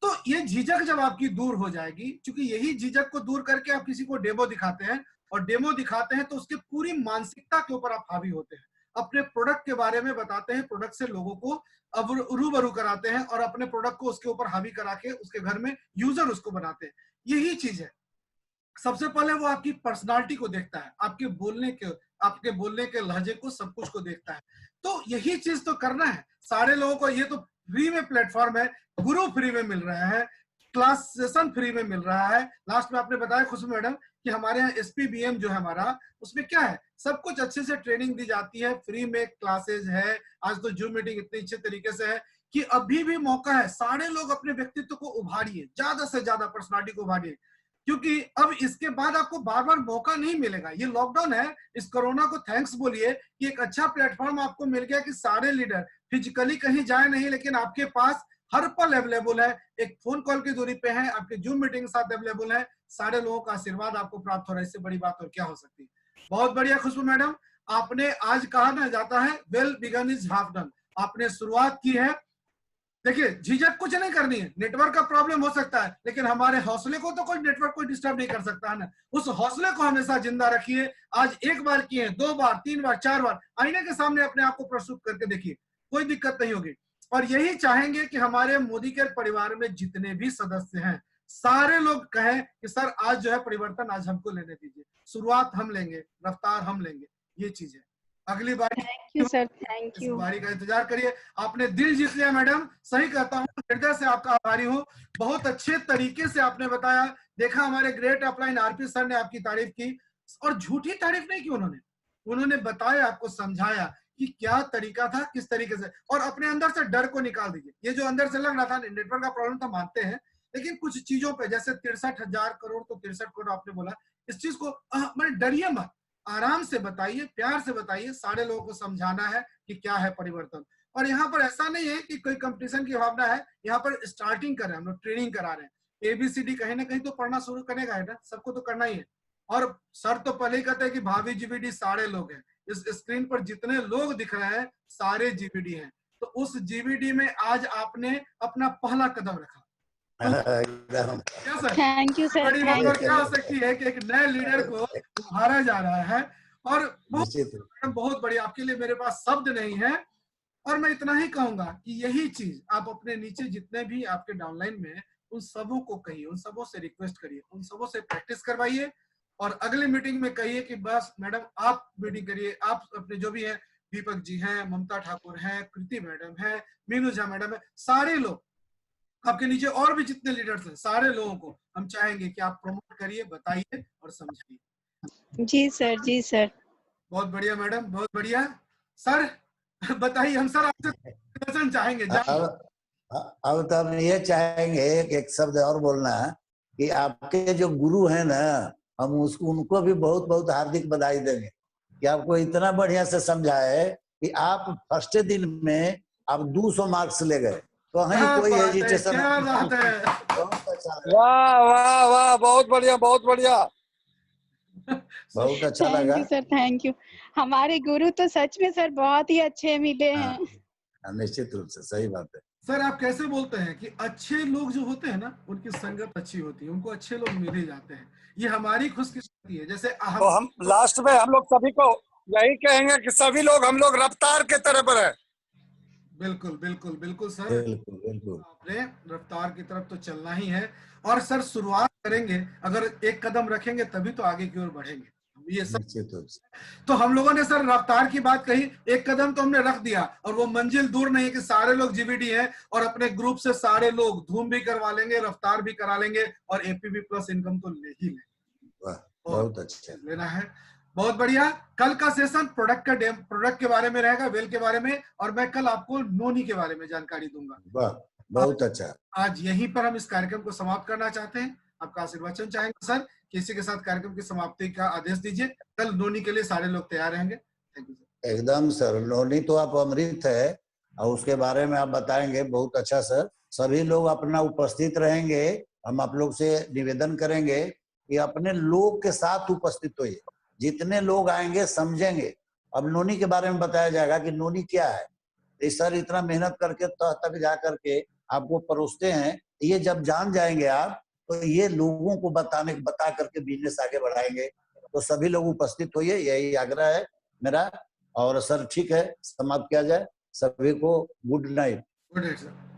तो ये झिझक जब आपकी दूर हो जाएगी, क्योंकि यही झिझक को दूर करके आप किसी को डेमो दिखाते हैं, और डेमो दिखाते हैं तो उसके पूरी मानसिकता के ऊपर आप हावी होते हैं, अपने प्रोडक्ट के बारे में बताते हैं, प्रोडक्ट से लोगों को अब रूबरू कराते हैं और अपने प्रोडक्ट को उसके ऊपर हावी करा के उसके घर में यूजर उसको बनाते हैं। यही चीज है। सबसे पहले वो आपकी पर्सनालिटी को देखता है, आपके बोलने के लहजे को, सब कुछ को देखता है। तो यही चीज तो करना है सारे लोगों को। ये तो फ्री में प्लेटफॉर्म है, गुरु फ्री में मिल रहा है, क्लास सेशन फ्री में मिल रहा है। लास्ट में आपने बताया खुशबू मैडम कि हमारे यहाँ SPBM जो है हमारा, उसमें क्या है, सब कुछ अच्छे से ट्रेनिंग दी जाती है, फ्री में क्लासेज है। आज तो जूम मीटिंग इतनी अच्छे तरीके से है कि अभी भी मौका है, सारे लोग अपने व्यक्तित्व को उभारिए, ज्यादा से ज्यादा पर्सनालिटी को उभारिए, क्योंकि अब इसके बाद आपको बार बार मौका नहीं मिलेगा। ये लॉकडाउन है, इस कोरोना को थैंक्स बोलिए कि एक अच्छा प्लेटफॉर्म आपको मिल गया कि सारे लीडर फिजिकली कहीं जाए नहीं, लेकिन आपके पास हर पल अवेलेबल है, एक फोन कॉल की दूरी पे है, आपके जूम मीटिंग के साथ अवेलेबल है। सारे लोगों का आशीर्वाद आपको प्राप्त हो रहा है, इससे बड़ी बात और क्या हो सकती है। बहुत बढ़िया खुशबू मैडम, आपने आज कहा ना जाता है well begun is half done. आपने शुरुआत की है। देखिए झिझक कुछ नहीं करनी है, नेटवर्क का प्रॉब्लम हो सकता है लेकिन हमारे हौसले को तो कोई नेटवर्क कोई डिस्टर्ब नहीं कर सकता है ना। उस हौसले को हमेशा जिंदा रखिए। आज एक बार किए, 2 बार, 3 बार, 4 बार आईने के सामने अपने आप को प्रस्तुत करके देखिए, कोई दिक्कत नहीं होगी। और यही चाहेंगे कि हमारे मोदी केयर परिवार में जितने भी सदस्य हैं, सारे लोग कहें कि सर आज जो है परिवर्तन आज हमको लेने दीजिए, शुरुआत हम लेंगे, रफ्तार हम लेंगे। ये चीज है। अगली बार थैंक यू सर, थैंक इस यू। बारी का इंतजार करिए। आपने दिल जीत लिया मैडम, सही कहता हूँ, हृदय से आपका आभारी हूँ। बहुत अच्छे तरीके से आपने बताया। देखा हमारे ग्रेट अपलाइन RP सर ने आपकी तारीफ की, और झूठी तारीफ नहीं की उन्होंने बताया, आपको समझाया कि क्या तरीका था, किस तरीके से। और अपने अंदर से डर को निकाल दीजिए। ये जो अंदर से लग रहा था नेटवर्क का प्रॉब्लम था, मानते हैं, लेकिन कुछ चीजों पे जैसे 63,000 करोड़ तो 63 करोड़ आपने बोला, इस चीज को मैंने डरिए मत, आराम से बताइए, प्यार से बताइए। सारे लोगों को समझाना है कि क्या है परिवर्तन। और यहाँ पर ऐसा नहीं है कि कोई कंपटीशन की भावना है, यहाँ पर स्टार्टिंग कर रहे हैं हम लोग, ट्रेनिंग करा रहे हैं। ABCD कहीं ना कहीं तो पढ़ना शुरू करेगा है ना, सबको तो करना ही है। और सर तो पहले ही कहते हैं कि भावी GBD सारे लोग हैं। इस स्क्रीन पर जितने लोग दिख रहे हैं सारे GBD हैं। तो उस GBD में आज आपने अपना पहला कदम रखा। क्या सर, थैंक यू सर, बड़ी बात और थैंक क्या यू। हो सकती है कि एक नए लीडर को उभारा जा रहा है। और बहुत बढ़िया, आपके लिए मेरे पास शब्द नहीं है। और मैं इतना ही कहूंगा कि यही चीज आप अपने नीचे जितने भी आपके डाउनलाइन में, उन सबों को कहिए, उन सबों से रिक्वेस्ट करिए, उन सबों से प्रैक्टिस करवाइए। और अगली मीटिंग में कहिए कि बस मैडम आप मीटिंग करिए, आप अपने जो भी है दीपक जी हैं, ममता ठाकुर हैं, कृति मैडम है, मीनू झा मैडम है, सारे लोग, आपके नीचे और भी जितने लीडर्स हैं, सारे लोगों को हम चाहेंगे कि आप प्रमोट करिए, बताइए और समझाइए। जी सर, जी सर। बहुत बढ़िया मैडम, बहुत बढ़िया सर। बताइए, हम सर आपसे दर्शन चाहेंगे। अब तो हम ये चाहेंगे एक शब्द और बोलना कि आपके जो गुरु हैं ना, हम उसको उनको भी बहुत बहुत हार्दिक बधाई देंगे कि आपको इतना बढ़िया से समझाए कि आप फर्स्ट दिन में आप 200 मार्क्स ले गए। तो कहीं क्या कोई बात है, हेजिटेशन क्या बात है। बहुत अच्छा लगा, वाह वाह वाह, बहुत बढ़िया, बहुत बढ़िया। बहुत अच्छा थैंक लगा। You sir, thank you. हमारे गुरु तो सच में सर बहुत ही अच्छे मिले हैं। निश्चित रूप से सही बात है। सर आप कैसे बोलते हैं कि अच्छे लोग जो होते हैं ना, उनकी संगत अच्छी होती है, उनको अच्छे लोग मिल ही जाते हैं। ये हमारी खुशकिस्मती है। जैसे तो हम लास्ट में हम लोग सभी को यही कहेंगे कि सभी लोग, हम लोग रफ्तार के तरफ पर है। बिल्कुल बिल्कुल बिल्कुल सर, बिल्कुल बिल्कुल आपने रफ्तार की तरफ तो चलना ही है। और सर शुरुआत करेंगे, अगर एक कदम रखेंगे तभी तो आगे की ओर बढ़ेंगे। ये सब निश्चित रूप से। तो हम लोगों ने सर रफ्तार की बात कही, एक कदम तो हमने रख दिया, और वो मंजिल दूर नहीं है कि सारे लोग जीबीडी हैं और अपने ग्रुप से सारे लोग धूम भी करवा लेंगे, रफ्तार भी करा लेंगे और एपीबी प्लस इनकम तो ले ही लेंगे। वाह, बहुत अच्छा लेना है। बहुत बढ़िया। कल का सेशन प्रोडक्ट के बारे में रहेगा, वेल के बारे में, और मैं कल आपको नोनी के बारे में जानकारी दूंगा। वाह, बहुत अच्छा। आज यहीं पर हम इस कार्यक्रम को समाप्त करना चाहते हैं। आपका आशीर्वचन चाहेंगे सर, किसी के साथ कार्यक्रम की समाप्ति का आदेश दीजिए। कल नोनी के लिए सारे लोग तैयार रहेंगे। Thank you sir. एकदम सर, नोनी तो आप अमृत है और उसके बारे में आप बताएंगे, बहुत अच्छा सर। सभी लोग अपना उपस्थित रहेंगे। हम आप लोग से निवेदन करेंगे कि अपने लोग के साथ उपस्थित होइए। जितने लोग आएंगे समझेंगे। अब नोनी के बारे में बताया जाएगा कि नोनी क्या है। इस सर इतना मेहनत करके तक जा करके आपको परोसते हैं। ये जब जान जाएंगे आप, तो ये लोगों को बता करके बिजनेस आगे बढ़ाएंगे। तो सभी लोग उपस्थित होइए, यही आग्रह है मेरा। और सर ठीक है, समाप्त किया जाए। सभी को good night. Good night sir.